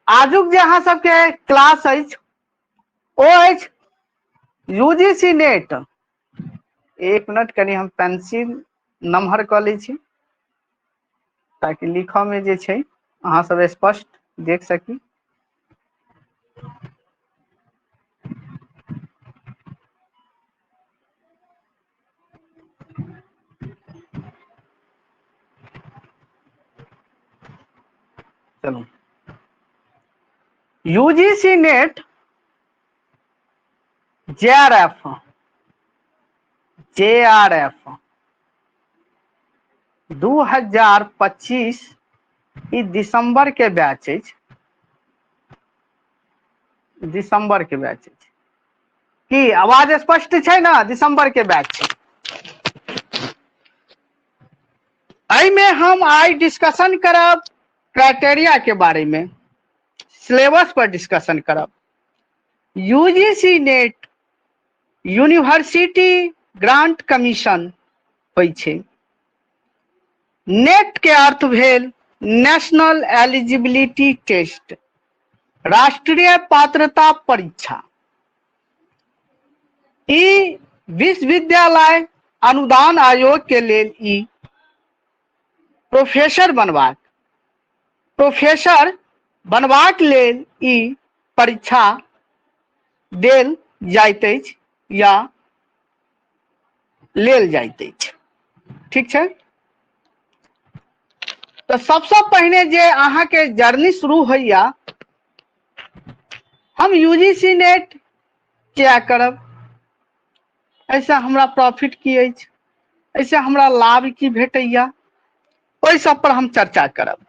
आजुक जे अहाँ सबके क्लास अछि ओ अछि यूजीसी नेट। एक मिनट कनी हम पेंसिल नमहर कऽ लै छी ताकि लिखऽ में जे छै अहाँ सब स्पष्ट देख सकी। चलो, यूजीसी नेट जेआरएफ 2025 ई दिसंबर के बैच अछि। दिसंबर के बैच अछि की आवाज स्पष्ट छै ना? दिसंबर के बैच छै। एहिमे हम आइ डिस्कशन करब क्राइटेरिया के बारे में, सिलेबस पर डिस्कशन करब। UGC net university grant commission होइ छै। नेट के अर्थ भेल नेशनल एलिजिबिलिटी टेस्ट, राष्ट्रीय पात्रता परीक्षा। ई विश्वविद्यालय अनुदान आयोग के लेल ई प्रोफेसर बनबाक लेल ई परीक्षा देल जाइत अछि या लेल जाइत अछि। ठीक छै। तो सबसे पहले जे अहाँ के जर्नी शुरू होइया, हम यूजीसी नेट किया करब, ऐसे हमरा प्रॉफिट की अछि, ऐसे हमरा लाभ की भेटैया, ओहि सब पर हम चर्चा करब।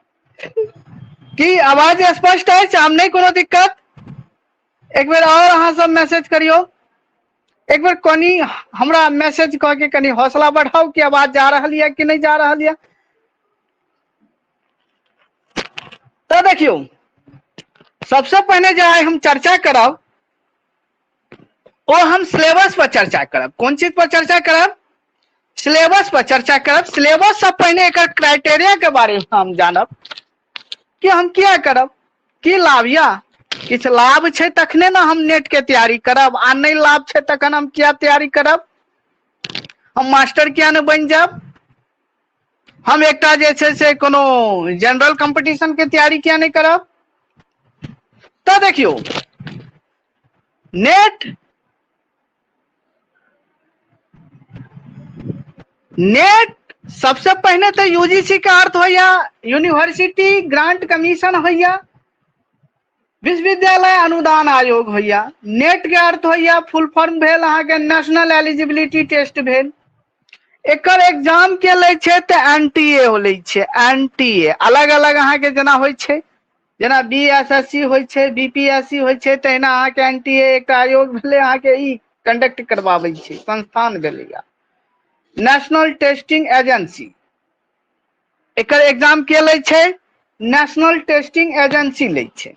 की आवाज स्पष्ट अछि? आब नहि कोनो दिक्कत? एक बेर और अहाँ सब मैसेज करियो। एक बेर कनी हमरा मैसेज कऽ के कनी हौसला बढ़ाओ कि आवाज जा रहल यऽ कि नहीं जा रहल यऽ। तो देखियो, सबसे पहले जो आइ हम चर्चा करब वो हम सिलेबस पर चर्चा करब। कौन चीज पर चर्चा करब? सिलेबस पर चर्चा करब। सिलेबस से पहले एकर क्राइटेरिया के बारे में हम जानब कि हम किया करब, की लाभ या किछु लाभ छै तखने ना हम नेट के तैयारी करब, आ नहीं लाभ छै तखन हम किया तैयारी करब? हम मास्टर किया ने बन जाब? हम एकटा जे छै से कोनो जनरल कंपटीशन के तैयारी किया नहीं करब? तो देखियो, नेट सबसे पहले तो यूजीसी का अर्थ होइया यूनिवर्सिटी ग्रांट कमीशन होइया, विश्वविद्यालय अनुदान आयोग होइया। नेट के अर्थ होइया फुल फॉर्म भेल अहाँ के नेशनल एलिजिबिलिटी टेस्ट भेल। एकर एग्जाम के ले छै तो एनटीए हो ले छै। एनटीए अलग अलग अहाँ के जेना होइ छै, जेना बीएसएससी होइ छै, बीपीएससी होइ छै, तहिना अहाँ के एनटीए एकटा आयोग भेले अहाँ के ई कंडक्ट करवाबै छै, संस्थान भेलैया नेशनल टेस्टिंग एजेंसी। एकर एग्जाम के ले छै? नेशनल टेस्टिंग एजेंसी ले छै।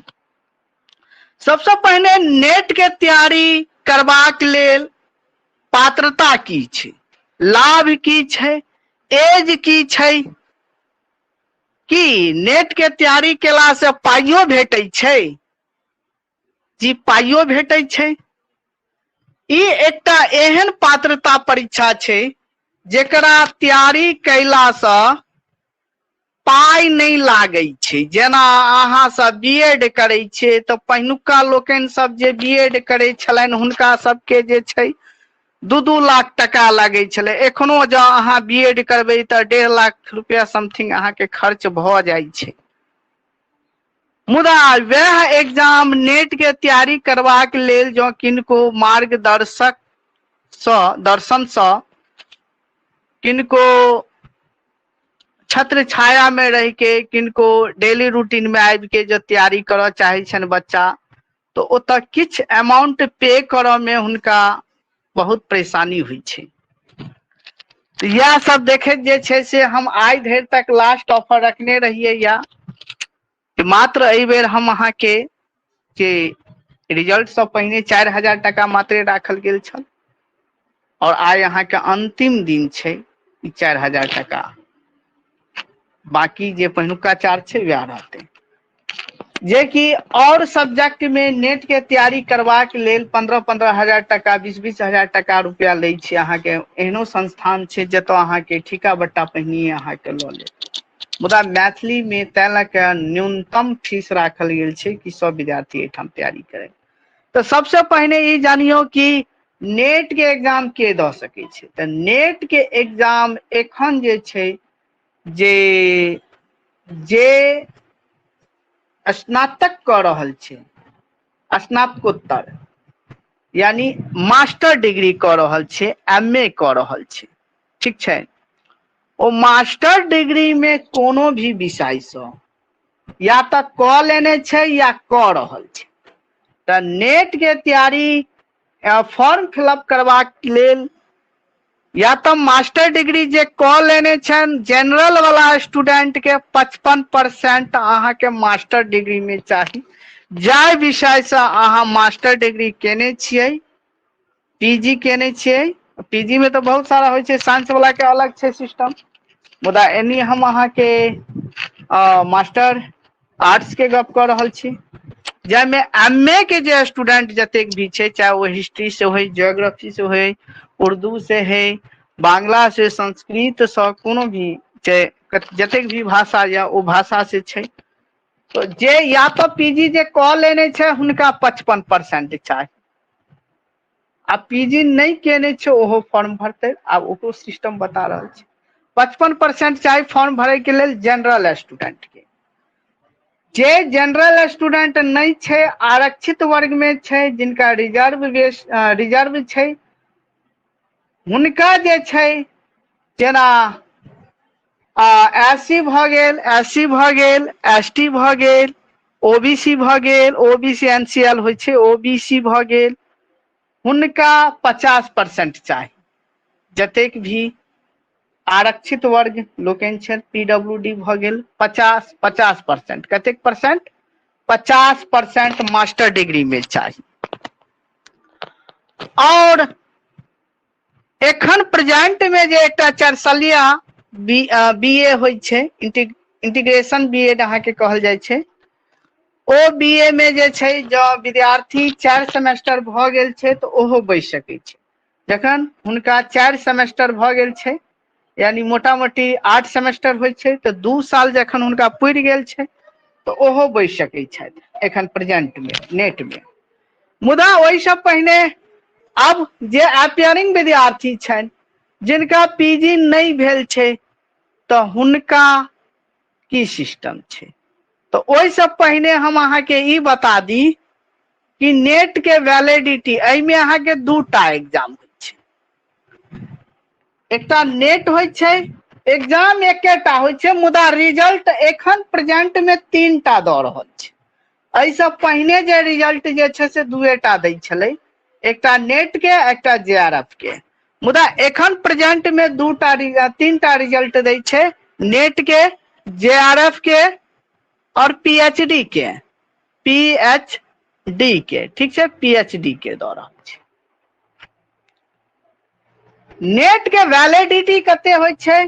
सबसे पहले नेट के तैयारी करबाक लेल पात्रता की छै, लाभ की छै, एज की छै, कि नेट के तैयारी केला से पाइयो भेटै छै? जी पाइयो भेटै छै। ई एकटा एहन पात्रता परीक्षा छै जेकरा तैयारी कैला सँ पाई नहीं लागै छै। जेना अहाँ सब बीएड करै छियै तऽ पहिनुका लोकनि सब जे बीएड करै छलनि हुनका सबके जे छै 2-2 लाख टका लागै छलै। एखनो जँ अहाँ बीएड करबै तऽ 1.5 लाख रुपया समथिंग अहाँ के खर्च भऽ जाइ छै। मुदा वह एग्जाम नेट के तैयारी करबाक लेल जँ किनको मार्गदर्शक दर्शन सँ, किनको छत्र छाया में रह के, किनको डेली रूटीन में आबि के जो तैयारी करऽ चाहे छनि बच्चा, तो ओतऽ किछ अमाउंट पे करऽ में हुनका बहुत परेशानी होइ छै। तो यह सब देखैत जे छै से हम आइ धरि तक लास्ट ऑफर रखने रहियै या मात्र एहि बेर हम अहाँ के जे रिजल्ट सँ पहिने 4000 टका मात्रे राखल गेल छल, और आइ अहाँ के अंतिम दिन छै ई 4000 टका। बाकी जे पहिनुका चार्ज छै वएह रहतै। जे कि और सब्जेक्ट में नेट के तैयारी करबाक लेल 15-15 हजार टका 20-20 हजार टका रुपया लै छै। अहाँके एहनो संस्थान छै जतऽ अहाँके ठीका बट्टा पहिनिए अहाँके लऽ लेत। मुदा मैथिली में तैं लऽ कऽ न्यूनतम फीस राखल गेल छै कि सब विद्यार्थी एहिठाम तैयारी करे। तो सबसे पहिने ई जानियो कि नेट के एग्जाम के दऽ सकै छै। तऽ नेट के एग्जाम एखन जे छै जे स्नातक कऽ रहल छै, स्नातकोत्तर यानी मास्टर डिग्री कऽ रहल छै, MA कऽ रहल छै, ठीक छै। ओ मास्टर डिग्री में कोनो भी विषय सँ या तऽ कऽ लेने छै या कऽ रहल छै। तऽ नेट के तैयारी फॉर्म फिलअप करबाक लेल या तो मास्टर डिग्री जे कऽ लेने छन जनरल वाला स्टूडेंट के 55% अहाँ के मास्टर डिग्री में चाहिए। जाय विषय से अहाँ मास्टर डिग्री केने छियै, PG केने छियै। PG में तो बहुत सारा होइ छै, साइंस वाला के अलग छै सिस्टम। मुदा एनी हम अहाँ के मास्टर आर्ट्स के गप कऽ रहल छी, जाहिमे MA के जे स्टूडेंट जतेक भी छै, चाहे वो हिस्ट्री से हो, जियोग्राफी से हो, उर्दू से है, बांग्ला से, संस्कृत से, कोनो भी जतेक भी भाषा या ओ भाषा से छै। तो जे या तो PG जे कऽ लेने छै हुनका 55% चाही। आ PG नहीं केने छै ओहो फॉर्म भरते। आब ओकरो सिस्टम बता रहल छै। 55% चाही फॉर्म भरे के लेल जनरल स्टूडेंट के। जे जनरल स्टूडेंट नहीं छै, आरक्षित वर्ग में छै, जिनका रिजर्व छै, हुनका जे छै जेना SC भऽ गेल, SC भऽ गेल, ST भऽ गेल, OBC भऽ गेल, OBC NCL होइ छै, OBC भऽ गेल, हुनका 50% चाही। जतेक भी आरक्षित वर्ग लोकनि छथि, PWD भऽ गेल, 50%। कतेक परसेंट? 50% मास्टर डिग्री में चाही। और एखन प्रेजेंट में जे एकटा 4 सालिया BA होइ छै, इंटीग्रेशन BEd अहाँ के कहल जाइ छै, ओ BA में जे छै जँ विद्यार्थी 4 सेमेस्टर भऽ गेल छै तऽ ओहो बैस सकै छै। जखन हुनका 4 सेमेस्टर भऽ गेल छै, यानी मोटा मोटी 8 सेमेस्टर होइ छै, तऽ 2 साल जखन हुनका पुरि गेल छै तऽ ओहो बैस सकै छथि एखन प्रेजेंट में नेट में। मुदा ओहिसँ पहिने अब जे अपियरिंग विद्यार्थी छनि, जिनका PG नहीं भेल छै, तऽ हुनका की सिस्टम छै। तो ओहिसँ पहिने हम अहाँ के ई बता दी कि नेट के वैलिडिटी एहिमे अहाँ के 2टा एग्जाम होइ छै। एकटा नेट होइ छै, एग्जाम एकेटा होइ छै, मुदा रिजल्ट एखन प्रेजेंट में 3टा दऽ रहल छै। एहिसँ पहिने जे रिजल्ट जे छै से 2टा दै छलै, एकटा नेट के, एकटा JRF के। मुदा एखन प्रेजेंट में 3टा रिजल्ट दै छै, नेट के, JRF के और PhD के, ठीक छै, PhD के दऽ रहल छै। नेट के वैलिडिटी कते होइ छै?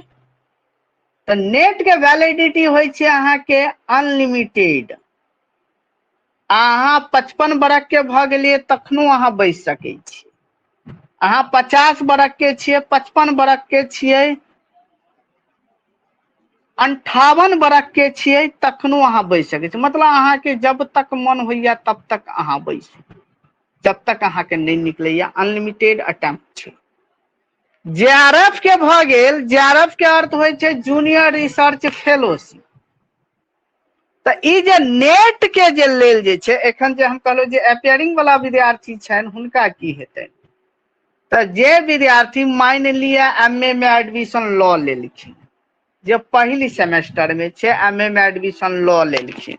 तऽ नेट के वैलिडिटी होइ छै अहाँ के अनलिमिटेड। अहाँ 55 बरख के भऽ गेलियै तखनो अहाँ बैस सकै छी। अहाँ 50 बरख के छियै, 55 बरख के छियै, 58 बरख के छियै, तखनो अहाँ बैस सकै छी। मतलब अहाँ के जब तक मन होइया तब तक अहाँ बैसू, जब तक अहाँ के नहीं निकलैया। अनलिमिटेड अटेम्प्ट छै। JRF के भऽ गेल, JRF के अर्थ होइ छै जूनियर रिसर्च फेलोशिप। तऽ ई जे नेट के जे लेल जे छै, एखन जे हम कहलहुँ जे अपियरिंग वाला विद्यार्थी छनि हुनका की हेतै? तऽ जे विद्यार्थी मानि लिअ MA में एडमिशन लऽ लेलखिन, जे पहिल सेमेस्टर में छै, MA में एडमिशन लऽ लेलखिन,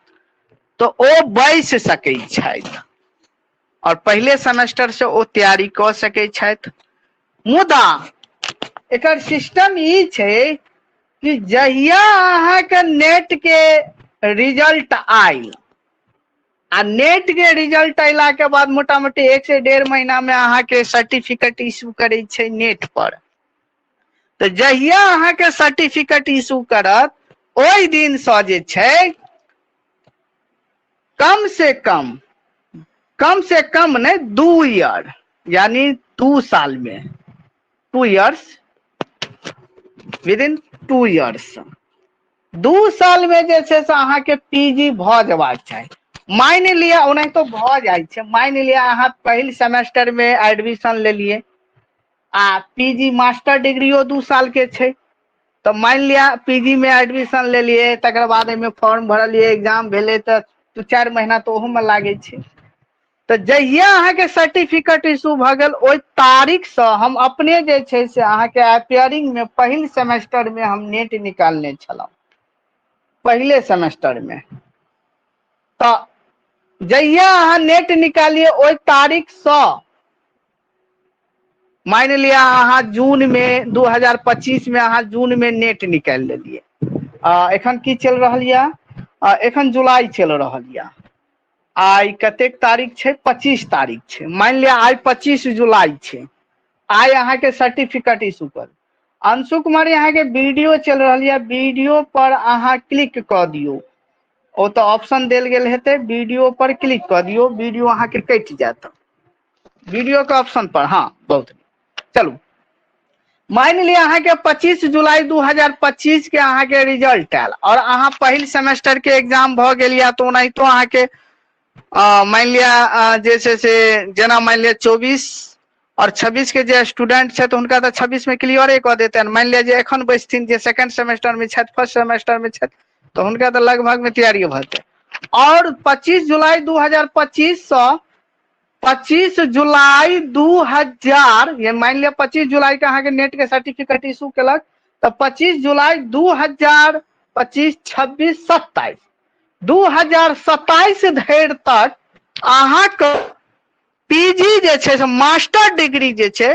तऽ ओ बैस सकै छथि और पहले सेमेस्टर से ओ तैयारी कऽ सकै छथि। मुदा एकर सिस्टम ई छै कि जहिया अहाँ के नेट के रिजल्ट आयल, आ नेट के रिजल्ट अयला के बाद मोटा मोटी 1 से 1.5 महीना में अहाँ के सर्टिफिकेट इशू करे छै नेट पर। तऽ जहिया अहाँ के सर्टिफिकेट इशू करत, ओहि दिन से जे छै कम से कम नहीं 2 ईयर, यानी 2 साल में, 2 इयर्स, विद इन 2 इयर्स 2 साल में जे छै से अहाँ के पीजी भ जेबाक चाही। मान लिया ओना तो भ जाय छै, मान लिया अहाँ पहिल सेमेस्टर में एडमिशन लेलिए आ पीजी मास्टर डिग्रीओ 2 साल के छै, तो मान लिया पीजी में एडमिशन लेलिए, तकर बाद में फॉर्म भरलिए, एग्जाम भेले तो 2-4 महीना तो ओहू में लागे छै। तो जहिया अहाँ के सर्टिफिकेट इशू भ गेल ओइ तारीख से हम अपने जे छै से अहाँ के अपियरिंग में पहिल सेमेस्टर में हम नेट निकालने छलहुँ, पहले सेमेस्टर में। तो जहिया अहाँ नेट निकालिए ओइ तारीख से, मान लिया अहाँ जून में 2025 में अहाँ जून में नेट निकाल लेलिए, एखन की चल रहल यऽ, एखन जुलाई चल रहल यऽ, आई कतेक तारीख छै, 25 तारीख छै, मान लिया आई 25 जुलाई छै, आई अहाँ के सर्टिफिकेट इशू कर। अंशु कुमार यहाँ के वीडियो चल रही है, वीडियो पर अहाँ क्लिक कर दियो, ओ तो ऑप्शन देल गेल हेते, वीडियो पर क्लिक कर दियो, वीडियो अहाँ के कट जाता वीडियो के ऑप्शन पर। हाँ बहुत चलू, मान लिया अहाँ के 25 जुलाई 2025 के अहाँ के रिजल्ट आयल और अहाँ पहिल सेमेस्टर के एग्जाम भ गेल या तो नहीं तो अहाँ के मान लिया जैसे से जेना मान लिया 24 और 26 के जे स्टूडेंट है तो उनका तो 26 में क्लियर कर देते हैं। मान लिया जे एखन बैठथिन जे सेकंड सेमेस्टर में छथि, फर्स्ट सेमेस्टर में छथि, तो उनका तो लगभग में तैयारी भरते। और 25 जुलाई 2025 से 25 जुलाई 2000, ये मान लिया 25 जुलाई का अहाँ के नेट के सर्टिफिकेट इशू केलक, तो 25 जुलाई 2025, 26, 27 2027 धरि तक अहाँ के पीजी जे छै से मास्टर डिग्री जे छै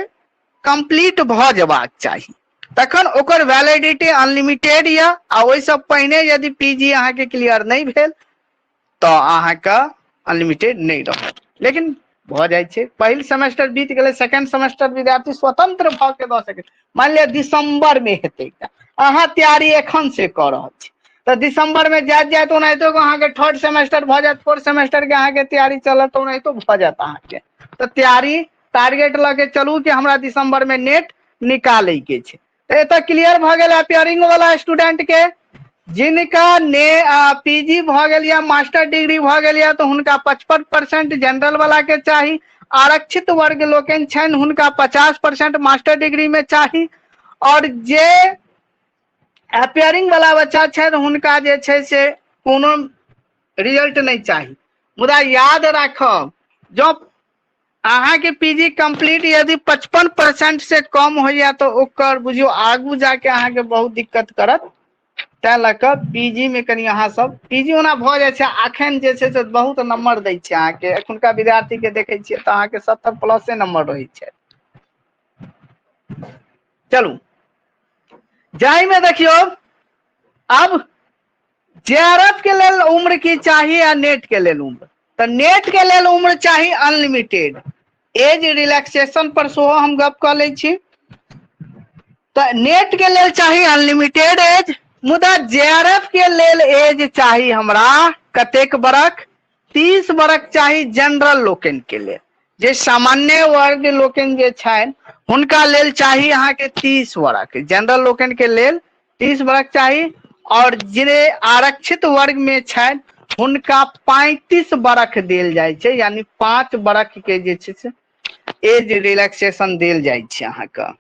कंप्लीट भ जेबाक चाही, तखन ओकर वैलिडिटी अनलिमिटेड या। आ ओइ से पहिने यदि पीजी अहाँ के क्लियर नहीं भेल तो अहाँ का अनलिमिटेड नहीं रहत, लेकिन भ जाय छै। पहिल सेमेस्टर बीत गेलै, सेकंड सेमेस्टर विद्यार्थी स्वतंत्र भ के द सकै। मान लिया दिसंबर में हेतै, अहाँ तैयारी एखन से क रहल छी, तो दिसंबर में जात जात ओनाहितो अहाँ के थर्ड सेमेस्टर भ जात, फोर्थ सेमेस्टर के अहाँ के तैयारी चलत ओनाहितो भ जात अहाँ के। तो तैयारी टारगेट लगे चलू कि हमरा दिसंबर में नेट निकाले के छै। तो एत क्लियर भ गेल अपियरिंग वाला स्टूडेंट के, जिनका ने पीजी भ गेल या मास्टर डिग्री भ गेल या तो हुनका 55% जनरल वाला के चाही, आरक्षित वर्ग लोकन छन हुनका 50% मास्टर डिग्री में चाही, और जे अपियरिंग वाला बच्चा छन हुनका जे छै से कोनो रिजल्ट नहीं चाही। मुदा याद राखब, जो अहाँ के पीजी कंप्लीट यदि 55% से कम होइया तो ओकर बुझियो आगू जाके अहाँ के बहुत दिक्कत करत। तै लऽ कऽ पीजी में कनी अहाँ सब पीजी ओना भ जाय छै, अखन जे छै से बहुत नंबर दै छै अहाँ के, एखुनका विद्यार्थी के देखै छियै तऽ अहाँ के 70+ नंबर रहै छै। चलू जाय में देखियो, अब जेआरएफ के लेल उम्र की चाहिए या नेट के लेल उम्र, तो नेट के लेल उम्र चाहिए अनलिमिटेड, एज रिलैक्सेशन पर सेहो हम गप कऽ लै छी। तो नेट के लेल चाहिए अनलिमिटेड एज, मुदा जेआरएफ के लेल एज चाहिए हमरा कतेक बरख, 30 बरख चाहिए जनरल लोकन के लेल। जे सामान्य वर्ग लोकन जे छनि हुनका लेल चाहिए अहाँ के 30 बरख, जनरल लोकन के लेल 30 बरख चाहिए, और जे आरक्षित वर्ग में छनि हुनका 35 बरख देल जाय छै, यानी 5 बरख के जे छै से एज रिलैक्सेशन देल जाय छै अहाँ के,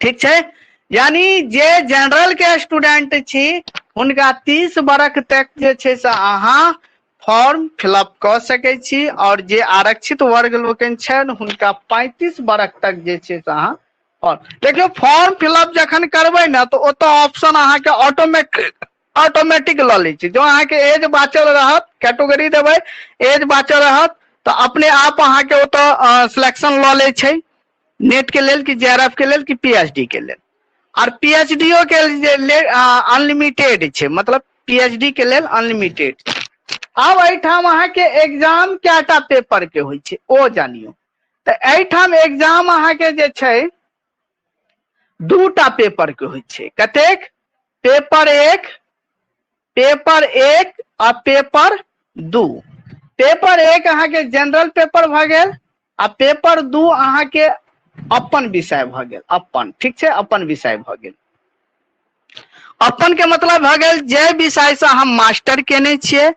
ठीक छै। यानी जे जनरल के स्टूडेंट छी हुनका 30 बरख तक जे छै से अहाँ फॉर्म फिलअप कर सकै छी, और जे आरक्षित वर्ग लोकन छनि हुनका 35 बरख तक जे छै से अहाँ देखियो फॉर्म फिलअप जखन करबै ना तो ओतऽ ऑप्शन अहाँ के ऑटोमेटिक लऽ लै छै। जो अहाँ के एज बाँचल रहत, कैटेगरी देबै एज बाँचल रहत तो अपने आप अहाँ के ओतऽ सिलेक्शन लऽ लै छै, नेट के लेल कि जेआरएफ के लेल कि पीएचडी के लेल। और पीएचडीओ के लेल अनलिमिटेड छै, मतलब पीएचडी के लेल अनलिमिटेड। अब एठाम अहाँ के एग्जाम कैटा पेपर के होइ छै ओ जानियो। तो एठाम एग्जाम अहाँ के जे छै 2टा पेपर के होइ छै, कतेक, पेपर 1 और पेपर दू। पेपर एक अहाँ के जनरल पेपर भ गेल आ पेपर दू अहाँ के अपन विषय भ गेल, अपन, ठीक छै, अपन विषय भ गेल। अपन के मतलब भ गेल जे विषय से हम मास्टर केने छियै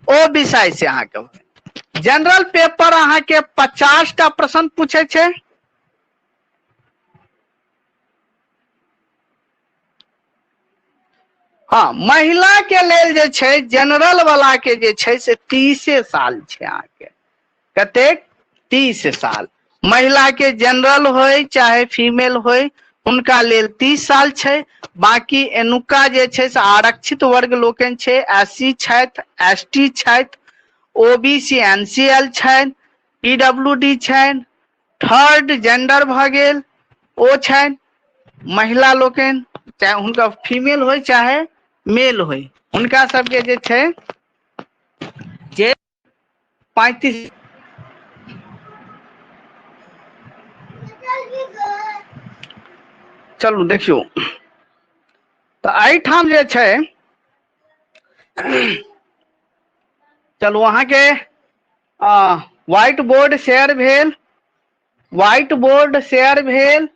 ओ विषय से अहाँ के। जनरल पेपर अहाँ के 50टा प्रश्न पूछे छै। हाँ, महिला के लेल जे छै जनरल वाला के जे छै से 30 साल छै अहाँ के। कतेक? 30 साल। महिला के जनरल होय चाहे फीमेल होय उनका लेल 30 साल छै। बाकी एनुका जे छै से आरक्षित वर्ग लोकनि छै, एससी छथि, एसटी छथि, ओबीसी एनसीएल छनि, पीडब्ल्यूडी छनि, थर्ड जेंडर भ गेल ओ छनि। महिला लोकनि चाहे हुनका फीमेल होय चाहे मेल होय, हुनका सबके जे छै जे 35। चलू देखियौ, तऽ एहिठाम जे छै चलू अहाँके व्हाइट बोर्ड शेयर भेल, व्हाइट बोर्ड शेयर भेल।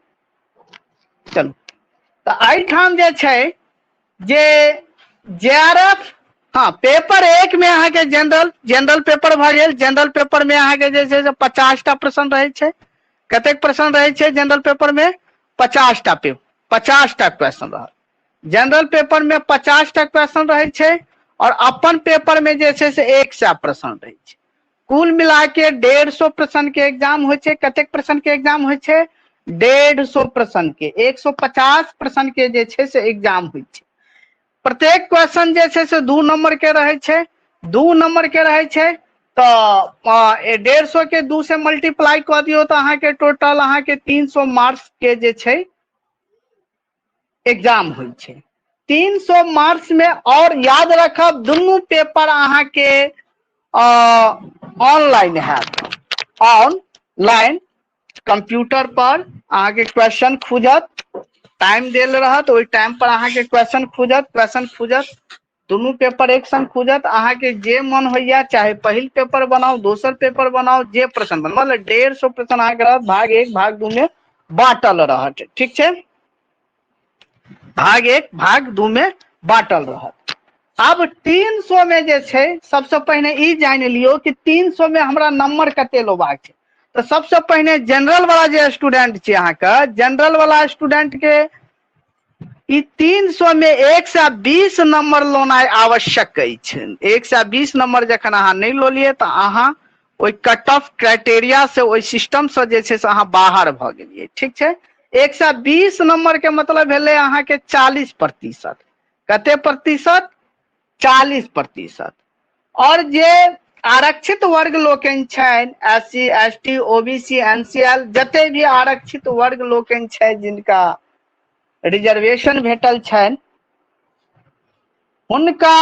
चलू तऽ एहिठाम जे छै जे जेआरएफ, हाँ, पेपर एक में अहाँ के जनरल पेपर भ गेल। जनरल पेपर में अहाँ के जे छै से 50टा प्रश्न रहे छै। कतेक प्रश्न रहे छै जनरल पेपर में? 50टा 50टा क्वेश्चन रहल। जनरल पेपर में 50टा क्वेश्चन रहे छै और अपन पेपर में जे छै से 100 प्रश्न रहे छै। कुल मिला के 150 प्रश्न के एग्जाम होय छै। कतेक प्रश्न के एग्जाम होय छै? 150 प्रश्न के। 150 प्रश्न के जे छै से एग्जाम होय छै। प्रत्येक क्वेश्चन जे छै से 2 नंबर के रहे छै। 2 नंबर के रहे छै तो 150 के 2 से मल्टीप्लाई कर दियो तो अहाँ के टोटल अहाँ के 300 मार्क्स के जे छै एग्जाम होय छै। 300 मार्क्स में, और याद रखब दुनू पेपर अहाँ के ऑनलाइन है। ऑनलाइन कंप्यूटर पर अहाँ के क्वेश्चन खुजत, टाइम देल रहत, ओहि टाइम पर अहाँ के क्वेश्चन खुजत। दुनू पेपर एक संग खुजत। अहाँ के जे मन होइया चाहे पहिल पेपर बनाओ, दोसर पेपर बनाओ, जे प्रश्न बनाओ, मतलब 150 प्रश्न अहाँ के रहत। भाग 1 भाग 2 में बांटल रहत, ठीक छै। भाग 1 भाग 2 में बांटल रहत। अब 300 में जे छै सबसे पहले ई जान लियो कि 300 में हमरा नंबर कते लेबाक छै। तो सबसे पहले जनरल वाला जे स्टूडेंट छै अहाँ के, जनरल वाला स्टूडेंट के ई 300 में 120 नंबर लेनाइ आवश्यक अछि। 120 नंबर जखन अहाँ नहीं लोलिए तो अहाँ ओइ कट ऑफ क्राइटेरिया से, ओइ सिस्टम से जे छै से अहाँ बाहर भ गेलिए, ठीक छै। 120 नंबर के मतलब भेले अहाँ के 40%। कते प्रतिशत? 40%। और जे आरक्षित वर्ग लोकनि छनि, एससी एसटी ओबीसी एनसीएल, जते भी आरक्षित वर्ग लोकनि छै जिनका रिजर्वेशन भेटल छनि, हुनका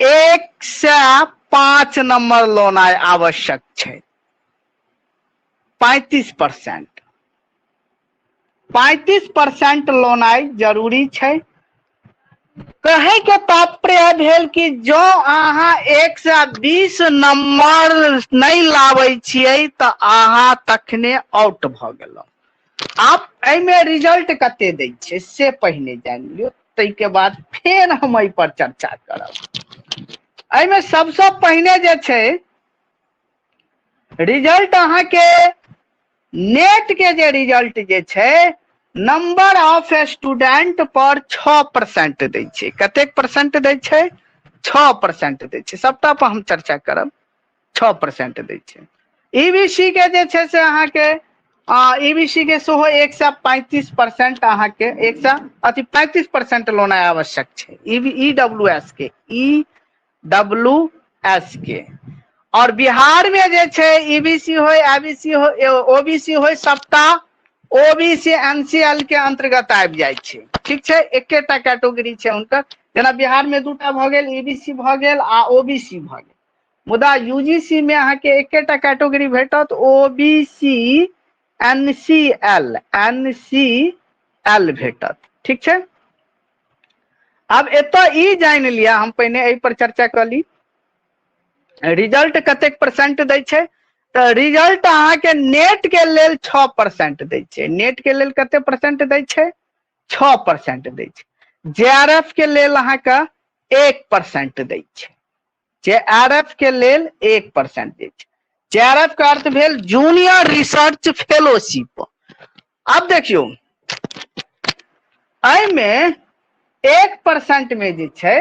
105 नंबर लेनाइ आवश्यक छै। 35%। 35% लेनाइ जरूरी छै। कहे के तात्पर्य भेल कि जो अहाँ 120 नंबर नहीं लाबै छियै तो अहाँ तखने आउट भ गेलौ। आप एमे रिजल्ट कते दै छै से पहिने जान लियो, तै के बाद फेर हम एहि पर चर्चा करब। एमे सबसे पहिने जे छै रिजल्ट अहाँ के नेट के जे रिजल्ट जे छै, नंबर ऑफ स्टूडेंट पर 6% दै छै। कतेक परसेंट दै छै? 6% दै छै। सबटा पर हम चर्चा करब। 6% दै छै। ईबीसी के जे छै से अहाँ के ईबीसी के सेहो 135% अहाँ के 35% लेनाइ आवश्यक छै। ईडब्ल्यूएस के और बिहार में जे छै ईबीसी हो, एबीसी हो, ओबीसी हो, सबटा ओबीसी एनसीएल के अंतर्गत आबि जाइ छै, ठीक छै। एकेटा कैटेगरी छै हुनकर। जेना बिहार में 2टा भ गेल, ईबीसी भ गेल आ ओबीसी भ गेल। मुदा यूजीसी में अहाँ के एकेटा कैटेगरी भेटत, ओबीसी एनसीएल भेटत, ठीक छै। अब एतऽ ई जान लिया, हम पहिने एहि पर चर्चा कर ली रिजल्ट कतेक परसेंट दै छै तो रिजल्ट अहाँ के नेट के लेल 6% दै छै। नेट के लेल कते परसेंट दै छै 6% दै छै। जेआरएफ के लेल अहाँ का 1% दै छै। जेआरएफ के लेल 1% दै छै। जेआरएफ का अर्थ भेल जूनियर रिसर्च फेलोशिप। अब देखियो एहिमे 1% में जे छै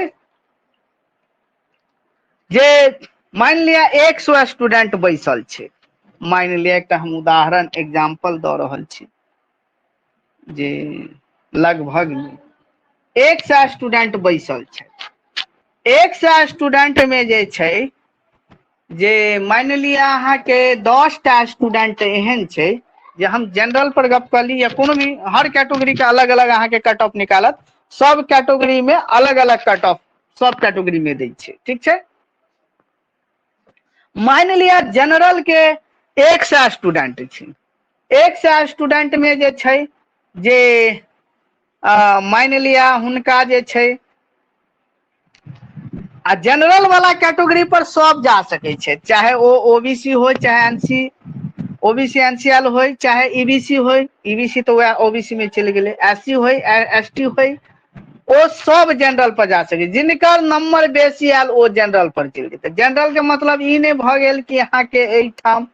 जे मान लिया 100 स्टूडेंट बैसल छै, मान लिया एकटा हम उदाहरण एग्जाम्पल दऽ रहल छी जे लगभग 100 स्टूडेंट बैसल छै। 100 स्टूडेंट में जे छै जे मान लिया अहाँ के 10 टा स्टूडेंट एहन छै जे हम जनरल पर गप कली या कोनो भी हर कैटेगरी के अलग अलग अहाँ के कट ऑफ निकालत, सब कैटेगरी में अलग अलग कट ऑफ सब कैटेगरी में दै छै, ठीक छै। मान लिया जनरल के 100 स्टूडेंट छै। 100 स्टूडेंट में जे छै जे मान लिया हुनका जे छै आ जनरल वाला कैटेगरी पर सब जा सकै छै, चाहे वो ओबीसी हो चाहे एनसी ओबीसी एनसीएल हो चाहे ईबीसी हो, ईबीसी तो वह ओबीसी में चल गए, एससी हो एसटी हो, वो सब जनरल पर जा सके। जिनकर नंबर बेसी आयल वो जनरल पर चल जेतै। जनरल के मतलब ई नहीं भ गेल कि अहाँ के एठाम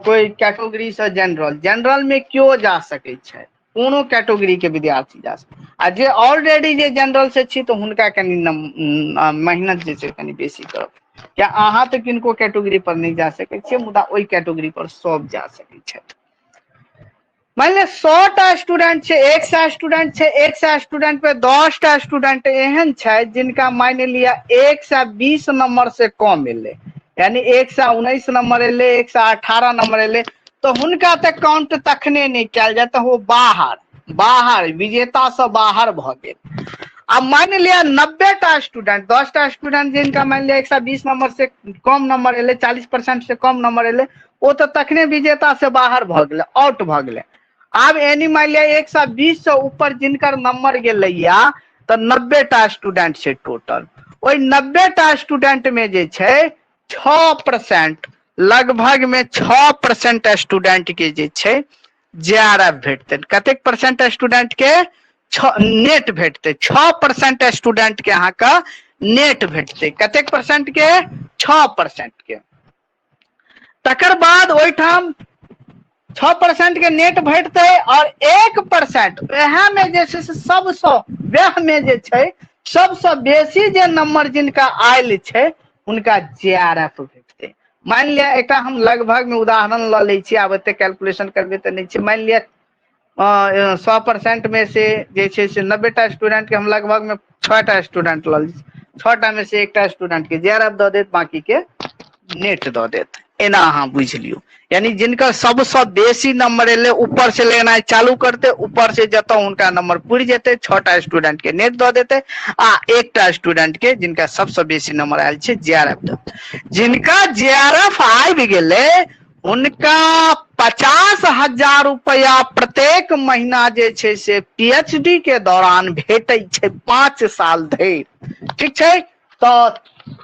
कोई कैटेगरी से जनरल में क्यों जा सकै छै, कोनो कैटेगरी के विद्यार्थी जा सकै। आ जे ऑलरेडी जे जनरल से छी तो हुनका कनी मेहनत जे छै कनी बेसी करब, क्या अहाँ तो किनको कैटेगरी पर नहीं जा सकै छियै, मुदा ओई कैटेगरी पर सब जा सकै छै। मान लिया 100 टा स्टूडेंट छै, 100 स्टूडेंट छै, 100 स्टूडेंट पे 10 टा स्टूडेंट एहन छै जिनका मान लिया 120 नंबर से कम एले, यानी 119 नंबर एले, 118 नंबर एले, तो हुनका ते काउंट तखने नहीं कयल जाए, वो बाहर विजेता से बाहर भ गेल। अब मान लिया 90 टा स्टूडेंट, 10 टा स्टूडेंट जिनका मान लिया 120 नंबर से कम नंबर एले, 40% से कम नंबर एले, वो तो तखने विजेता से बाहर भ गेले, आउट भ गेले। अब एनी मान लिया 120 से ऊपर जिनकर नंबर गेलैया तो 90 टा स्टूडेंट छै टोटल। ओई 90 टा स्टूडेंट में जे छै 6% लगभग में 6% स्टूडेंट के जे छै जेआरएफ भेटतै। कतेक परसेंट स्टूडेंट के नेट भेटतै, 6% स्टूडेंट के अहाँ का नेट भेटतै। कतेक परसेंट के 6% के। तकर बाद ओइठाम 6% के नेट भेटतै और 1% वह में जे छै से सबसँ वह में जे छै सबसँ बेसी जे नंबर जिनका आयल छै उनका जेआरएफ भेटतै। मान लिया एकटा हम लगभग में उदाहरण ल लै छी, आब एते कैलकुलेशन करबे तऽ नहीं छै। मान लिया 100% में से जे छै से 90 टा स्टूडेंट के हम लगभग में 6 टा स्टूडेंट ल ली, 6 टा में से एकटा स्टूडेंट के जेआरएफ दऽ देत, बाकी के नेट दऽ देत। एना अहाँ बुझ लियो, यानी जिनका सबसँ बेसी नंबर एले ऊपर से लेना चालू करते, ऊपर से जतौ उनका नंबर पुर जेते, 6 टा स्टूडेंट के नेट दऽ देते आ एकटा स्टूडेंट के जिनका सबसँ बेसी नंबर आयल छै जेआरएफ दऽ। जिनका जेआरएफ आबि गेले उनका 50,000 रुपया प्रत्येक महीना जे छै से पीएचडी के दौरान भेटै छै 5 साल धरि, ठीक छै। तऽ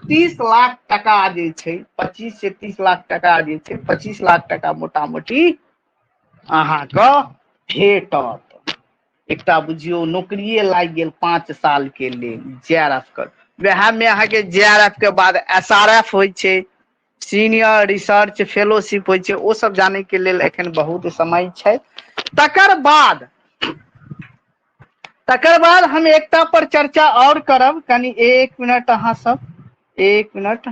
30 लाख टका जे छै, 25 से 30 लाख टका जे छै, 25 लाख टका मोटा मोटी अहाँके भेटत। एकटा बुझियौ नौकरिये लागि गेल 5 साल के लेल जेआरएफ के। वएह में अहाँके जेआरएफ के बाद एसआरएफ होइ छै, सीनियर रिसर्च फेलोशिप होइ छै, ओ सब जाने के लेल एखन बहुत समय छै। तकर बाद हम एकटा पर चर्चा और करब, कनी 1 मिनट अहाँ सब 1 मिनट।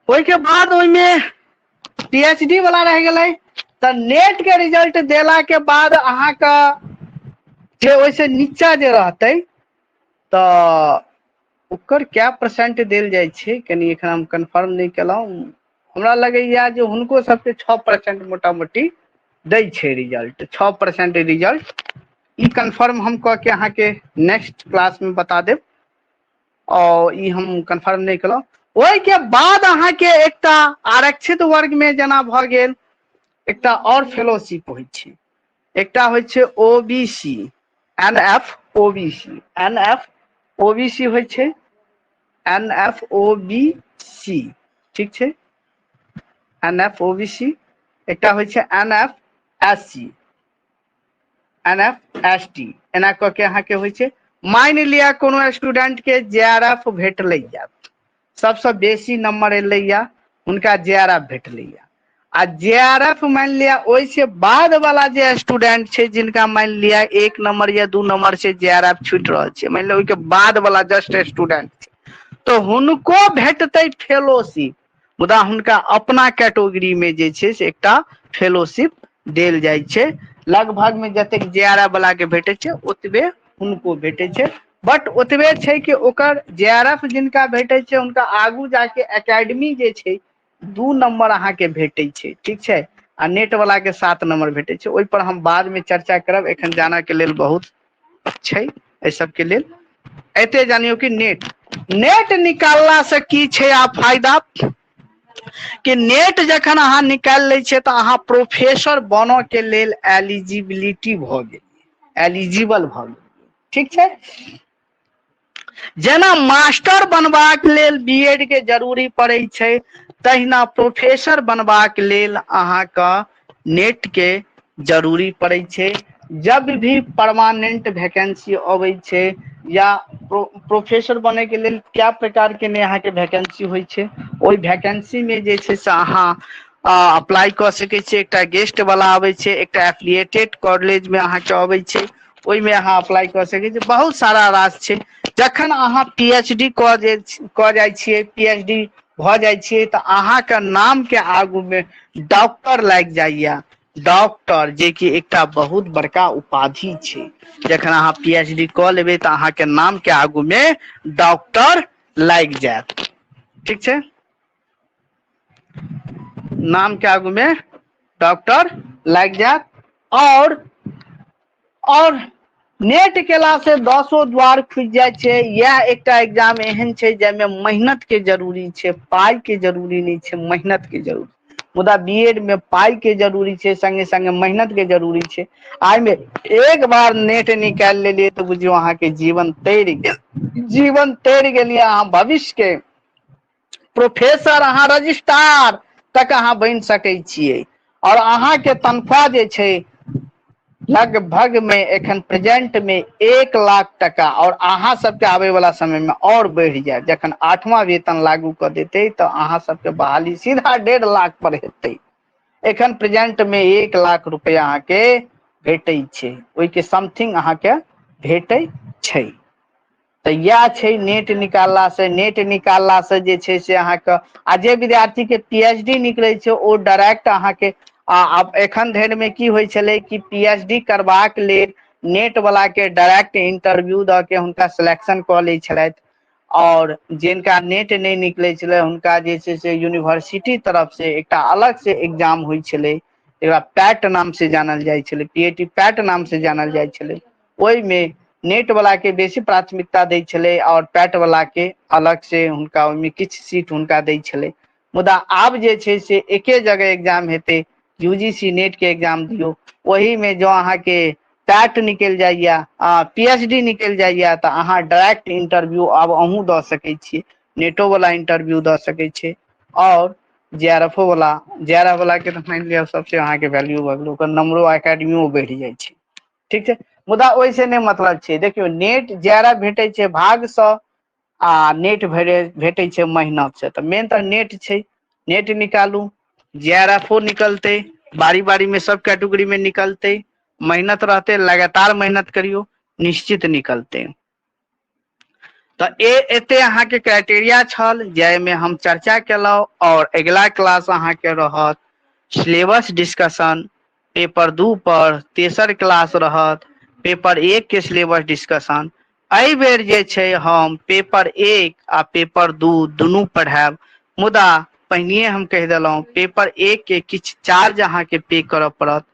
ओई के बाद ओई में पीएचडी वाला रह गए तो नेट के रिजल्ट देला के बाद अहाँ का जे वैसे नीचा जे रहते तो ओकर क्या परसेंट देल जाय छै कनी एखन हम कंफर्म नहीं केलहुँ। हमरा लगैया जे हुनको सबके 6% मोटा मोटी दै छै रिजल्ट, 6% रिजल्ट। ई कंफर्म हम कह के अहाँ के नेक्स्ट क्लास में बता देब और ई हम कंफर्म नहीं केलहुँ। ओहि के बाद अहाँ के एकटा आरक्षित वर्ग में जेना भ गेल एकटा और फेलोशिप होइ छै, एकटा होइ छै OBC NF OBC, NF OBC होइ छै, एनएफ ओबीसी ठीक छै, एनएफ ओबीसी। एकटा होइ छै एनएफ एससी, एनएफ एसटी, एना क के अहाँ के होइ छै। मान लिया कोनो स्टूडेंट के जेआरएफ भेटलैया, सबसे बेसी नंबर एलैया उनका जेआरएफ भेटलैया, आ जेआरएफ मान लिया ओइसे बाद वाला जे स्टूडेंट छै जिनका मान लिया 1 नंबर या 2 नंबर से जेआरएफ छूट रहल छै, मान लिया ओइ के बाद वाला जस्ट स्टूडेंट छै, तो हुनको भेटतै फेलोशिप, मुदा हुनका अपना कैटेगरी में जे छै से एकटा फेलोशिप देल जाइ छै। लगभग में जतेक जेआरएफ वाला के भेटे छै ओतबे हुनको भेटे छै, बट ओतबे छै कि ओकर जेआरएफ जिनका भेटे छै उनका आगू जाके एकेडमी जे छै 2 नंबर अहाँ के भेटे छै, ठीक छै, आ नेट वाला के 7 नंबर भेटे छै। ओइ पर हम बाद में चर्चा करब, एखन जाना के लेल बहुत छै एहि सब के लेल। एते जानियो कि नेट, नेट निकालला से की छै आ फायदा कि नेट जखन अहाँ निकाल ले छियै तो अहाँ प्रोफेसर बनो के लेल एलिजिबिलिटी भ गेल, एलिजिबल भ गेल, ठीक छै। जेना मास्टर बनबाक लेल बीएड के जरूरी पड़ै छै तहिना प्रोफेसर बनबाक लेल अहाँके नेट के जरूरी पड़ै छै। जब भी परमानेंट वैकेंसी अबै छै या प्रोफेसर बने के लेल क्या प्रकार के ने अहाँ के वैकेंसी होइ छै, ओहि वैकेंसी में जे छै से अहाँ अप्लाई कऽ सकै छियै। एकटा गेस्ट वाला आबै छै, एकटा एफिलिएटेड कॉलेज में अहाँ के अबै छै, ओहि में अहाँ अप्लाई कऽ सकै छियै। बहुत सारा रास छै। जखन अहाँ पीएचडी कऽ जाइ छियै, पीएचडी भऽ जाइ छियै तऽ अहाँके नाम के आगू में डॉक्टर लागि जाइया, डॉक्टर जे कि एकटा बहुत बड़का उपाधि छै। जखन अहाँ पीएचडी कऽ लेबै तऽ अहाँके नाम के आगू में डॉक्टर लागि जायत, ठीक छै, नाम के आगू में डॉक्टर लागि जायत। और नेट केला से 10 द्वार खुज जाइ छै। यह एकटा एग्जाम एहन छै जाहिमे मेहनत के जरूरी छै, पाई के जरूरी नहीं छै, मेहनत के जरूरी। मुदा बीएड में पाई के जरूरी छै, संगे संगे मेहनत के जरूरी छै। आई में एक बार नेट निकाल लेलिए तो बुझियो अहाँ के जीवन तैर गेल, जीवन तैर गेलिए। अहाँ भविष्य के प्रोफेसर, अहाँ रजिस्ट्रार तक अहाँ बनि सकै छियै। और अहाँ के तनख्वाह जे छै लगभग में एखन प्रेजेंट में 1 लाख टका, और अहाँ सबके आबे वाला समय में और बढ़ जाए। जखन 8वां वेतन लागू कर देते तो अहाँ सबके बहाली सीधा 1.5 लाख पर हेतै। एखन प्रेजेंट में 1 लाख रुपया अहाँ के भेटै छै, ओहि के समथिंग अहाँ के भेटै छै। तो यह छै नेट निकालला से। नेट निकालला से जे छै से अहाँ के आ जे विद्यार्थी के पीएचडी निकले छै ओ डायरेक्ट अहाँ के आब एखन धरि में की होइ छलै कि पीएचडी करबाक लेल नेट वाला के डायरेक्ट इंटरव्यू द के हुनका सिलेक्शन कऽ लै छलथि, और जिनका नेट नहीं निकले छलै हुनका जे छै से यूनिवर्सिटी तरफ से एकटा अलग से एग्जाम होइ छलै, एकरा पैट नाम से जानल जाइ छलै, पीएटी पैट नाम से जानल जाइ छलै। ओहि में नेट वाला के बेसी प्राथमिकता दै छलै और पैट वाला के अलग से हुनका ओहिमे किछु सीट हुनका दै छलै। मुदा आब जे छै से एके जगह एग्जाम हेतै, यूजीसी नेट के एग्जाम दियो, वही में जो अहाँ के पैट निकल जाइया, पीएचडी निकल जाइया तो अहाँ डायरेक्ट इंटरव्यू अब अहूँ दऽ सकै छियै, नेटो वाला इंटरव्यू दऽ सकै छियै। और जेआरएफओ वाला, जेआरएफ वाला के तो मान लिया सबसे अहाँ के वैल्यू भऽ गेल, ओकर नंबरो एकेडमियो बढ़ि जाइ छै, ठीक छै। मुदा ओहिसे नहीं मतलब छै। देखियो नेट जेआरएफ भेटै छै भाग से आ नेट भेटै छै मेहनत से। तो मेन तो नेट छै, नेट निकालू, जेआरएफओ निकलते, बारी बारी में सब कैटेगरी में निकलते, मेहनत रहते, लगातार मेहनत करियो, निश्चित निकलते। तो एते अहाँ के क्राइटेरिया छल जाहिमे हम चर्चा केलहुँ, और अगला क्लास अहाँ के रहत सिलेबस डिस्कशन, पेपर 2 पर तेसर क्लास रहत, पेपर 1 के सिलेबस डिस्कशन। एहि बेर जे छै हम पेपर 1 आ पेपर 2 दुनू पढ़ायब, मुदा पहिने हम कहि देलहुँ पेपर 1 के किछु चार्ज अहाँके पे करऽ पड़त,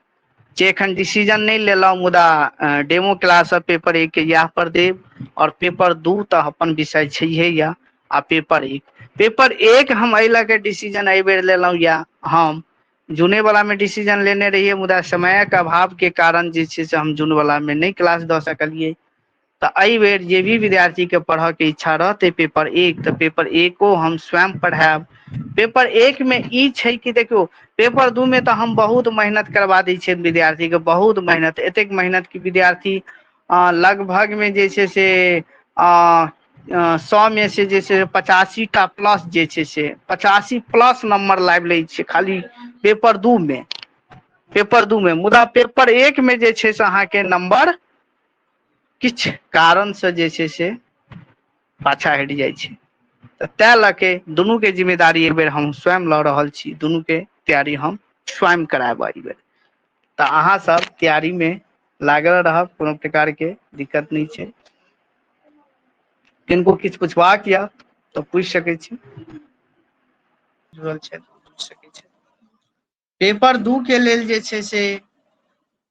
जे एखन डिसीजन नहीं लेलहुँ, मुदा डेमो क्लास सब पेपर 1 के इएह पर देब, और पेपर 2 तो अपन विषय छैहे या। आ पेपर 1 हम एहि लऽ के डिसीजन एहि बेर लेलहुँ या, हम जूने वाला में डिसीजन लेने रहिए, मुदा समयक अभाव के कारण जे छै से हम जून वाला में नहीं क्लास दऽ सकलिए। तो एहि बेर जे भी विद्यार्थी के पढ़ऽ के इच्छा रहते पेपर 1, तो पेपर 1 हम स्वयं पढ़ायब। पेपर 1 में ई छै कि देखियो, पेपर 2 में तो हम बहुत मेहनत करवा दै छियै विद्यार्थी के, बहुत मेहनत, एतेक मेहनत की विद्यार्थी लगभग में जे छै से 100 में से जे छै 85टा प्लस जे छै से 85 प्लस नंबर लाबि लै छै खाली पेपर 2 में। पेपर 2 में, मुदा पेपर 1 में जे छै से अहाँके नंबर किछु कारण से जे छै से पाछा हटि जाइ छै। तऽ तैं लऽ के दुनू के जिम्मेदारी एक बेर हम स्वयं लऽ रहल छी, दुनू के तैयारी हम स्वयं करायब एहि बेर। तऽ अहाँ सब तैयारी में लागल रहब, कोनो प्रकार के दिक्कत नहीं छै। किनको किछु पुछबाक यऽ तऽ पूछि सकै छी, जुड़ल छै पूछि सकै छै। पेपर 2 के लेल जे छै से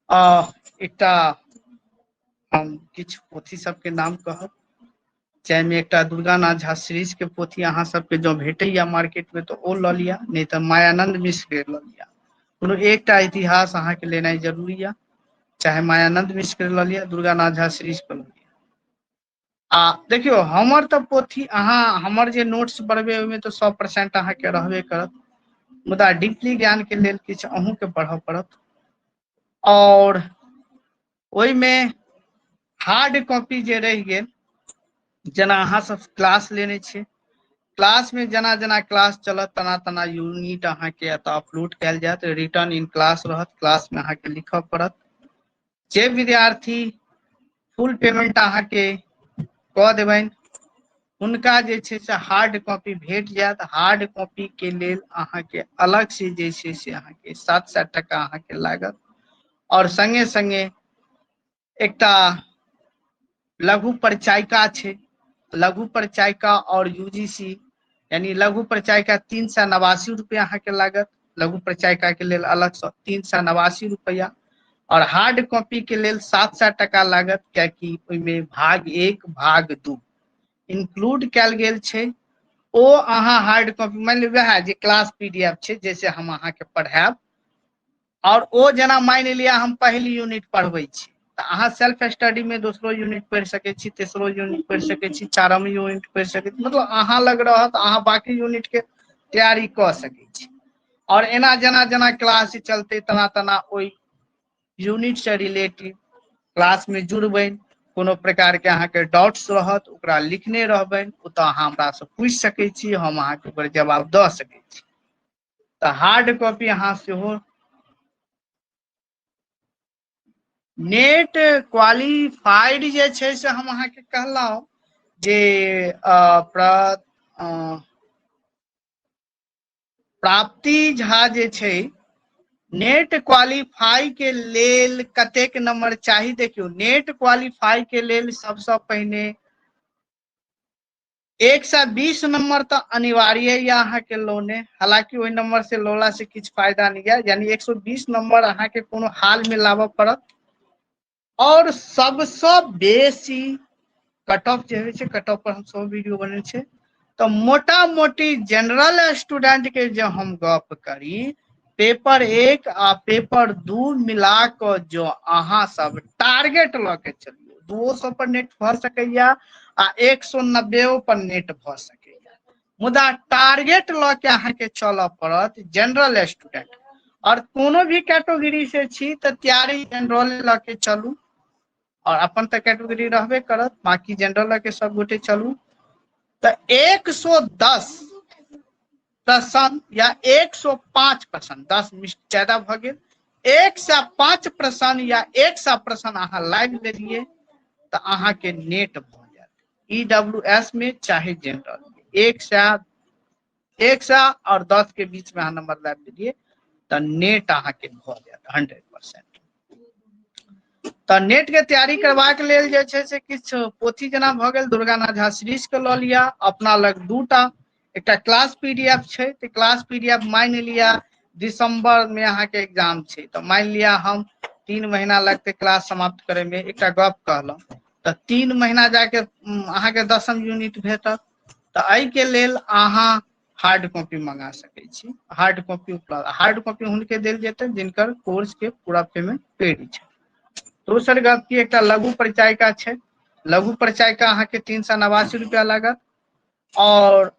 एकटा हम किछु पोथी सबके नाम कहब, जाहिमे एकटा दुर्गा नाथ झा सीरीज के पोथी अहाँ सबके जँ भेटैया मार्केट में तऽ ओ लऽ लिअ, नहीं तऽ मायानन्द मिश्र के लऽ लिअ। कोनो एकटा इतिहास अहाँके लेनाइ जरूरी यऽ, चाहे मायानन्द मिश्र के लऽ लिअ, दुर्गा नाथ झा सीरीज के लऽ लिअ। आ देखियौ हमर तऽ पोथी, अहाँ हमर जे नोट्स पढ़बै ओहिमे तऽ 100% अहाँके रहबे करत, मुदा डीपली ज्ञान के लेल किछु अहूँके पढ़ऽ पड़त। और ओहिमे हार्ड कॉपी जे रहि गेल, जेना अहाँ सब क्लास लेने छियै, क्लास में जेना जेना क्लास चलत तना तना यूनिट अहाँके एतऽ अपलोड कयल जायत, रिटर्न इन क्लास रहत, क्लास में अहाँके लिखऽ पड़त। जे विद्यार्थी फुल पेमेंट अहाँके कऽ देबनि हुनका जे छै से हार्ड कॉपी भेट जायत। हार्ड कॉपी के लेल अहाँके अलग से जे छै से अहाँके 700 टका अहाँके लागत। और संगे संगे एकटा लघु परिचायिका छै, लघु परिचायिका और यूजीसी यानी लघु परिचायिका 389 रुपया अहाँके लागत, लघु परिचायिका के लेल अलग से 389 रुपया, और हार्ड कॉपी के लेल 700 टका लागत, कियाकि ओहिमे भाग 1 भाग 2 इंक्लूड कयल गेल छै। ओ अहाँ हार्ड कॉपी मानि लिअ वएह जे क्लास पीडीएफ छै जैसे हम अहाँके पढ़ायब, और ओ जेना मानि लिअ हम पहिल यूनिट पढ़बै छी तऽ अहाँ सेल्फ स्टडी में दोसरो यूनिट पढ़ि सकै छी, तेसरो यूनिट पढ़ि सकै छी, चारम यूनिट पढ़ि सकै छी, मतलब अहाँ लग रहत अहाँ बाकी यूनिट के तैयारी कऽ सकै छी। और एना जेना जेना क्लास चलते तना तना ओहि यूनिट से रिलेटेड क्लास में जुड़बै, कोनो प्रकार के अहाँके डाउट्स रहत ओकरा लिखने रहबै, ओतऽ अहाँ हमरासँ पूछि सकै छी, हम अहाँके ओकर जवाब दऽ सकै छी। तऽ हार्ड कॉपी अहाँ सेहो नेट क्वालिफाइड जे छै से हम अहाँके कहलहुँ जे प्राप्ति झा जे छै नेट क्वालिफाई के लेल कतेक नंबर चाही। देखियौ नेट क्वालिफाई के लेल सबसँ पहिने 120 नंबर तो अनिवार्य या अहाँके लोने, हालांकि ओहि नंबर से लोला से किछु फायदा नहीं है, यानी 120 नंबर अहाँके कोनो हाल में लाबऽ पड़त। और सबसँ बेसी कट ऑफ जे होइ छै, कट ऑफ पर हम सब वीडियो बने छै, तो मोटा मोटी जनरल स्टूडेंट के जो हम गप करी, पेपर 1 आ पेपर 2 मिला क जो अहाँ सब टारगेट लऽ के चलियौ, 200 पर नेट भऽ सकैया आ 190 पर नेट भऽ सकैया, मुदा टारगेट लऽ के अहाँके चलऽ पड़त जनरल स्टूडेंट। और कोनो भी कैटेगरी से छी तऽ तैयारी जनरल लऽ के चलू, और अपन तऽ कैटेगरी रहबे करत, बाकी जनरल लऽ के सब गोटे चलू। तऽ 110% या 105%, 10 ज्यादा भऽ गेल, 105% या 100% अहाँ लाइव देलियै तऽ अहाँके नेट भऽ जायत, EWS में चाहे जनरल में 100 और 10 के बीच में अहाँ नंबर लाइव देलियै तो नेट अहाँके भ जायत 100%। तो नेट के तैयारी करबाक लेल जे छै से किछु पोथी जेना भ गेल दुर्गानाथ झा सीरीज के ल लिया, अपना लग दूटा, एकटा क्लास पीडीएफ छै, तो क्लास पीडीएफ मान लिया दिसंबर में अहाँके एग्जाम छै, तो मान लिया हम 3 महीना लगते क्लास समाप्त करे में, एकटा गप कहलहुँ, तो 3 महीना जाके अहाँके 10म यूनिट भेटत। तो एहि के लेल अहाँ हार्ड कॉपी मंगा सकै छी, हार्ड कॉपी उपलब्ध, हार्ड कॉपी हुनके देल जेतै जिनकर कोर्स के पूरा पेमेंट पेड छै। दोसर गप की एकटा लघु परिचायिका छै, लघु परिचायिका अहाँके 389 रुपया लागत और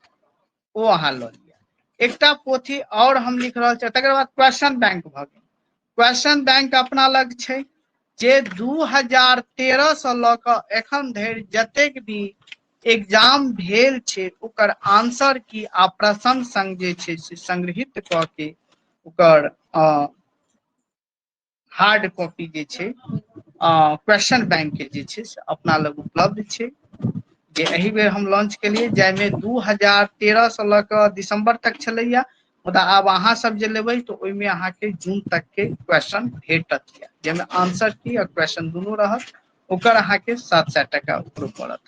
वो अहाँ ल लिया। एकटा पोथी और हम लिख रहल छी, तकर बाद क्वेश्चन बैंक भ गेल। क्वेश्चन बैंक अपना लग छै जे 2013 से ल क एखन धरि जतेक भी एग्जाम भेल छै ओकर आंसर की आ प्रश्न संग जे छै से संग्रहित क के ओकर हार्ड कॉपी जे छै क्वेश्चन बैंक के जे छै से अपना लग उपलब्ध छै, जे एहि बेर हम लॉन्च केलिए, जाहिमे 2013 से ल क दिसंबर तक छलैया, मुदा आब अहाँ सब जे लेबै तो ओहिमे अहाँके जून तक के क्वेश्चन भेटत, जाहिमे आंसर की और क्वेश्चन दुनू रहत, ओकर अहाँके 700 टका उपरो पड़त।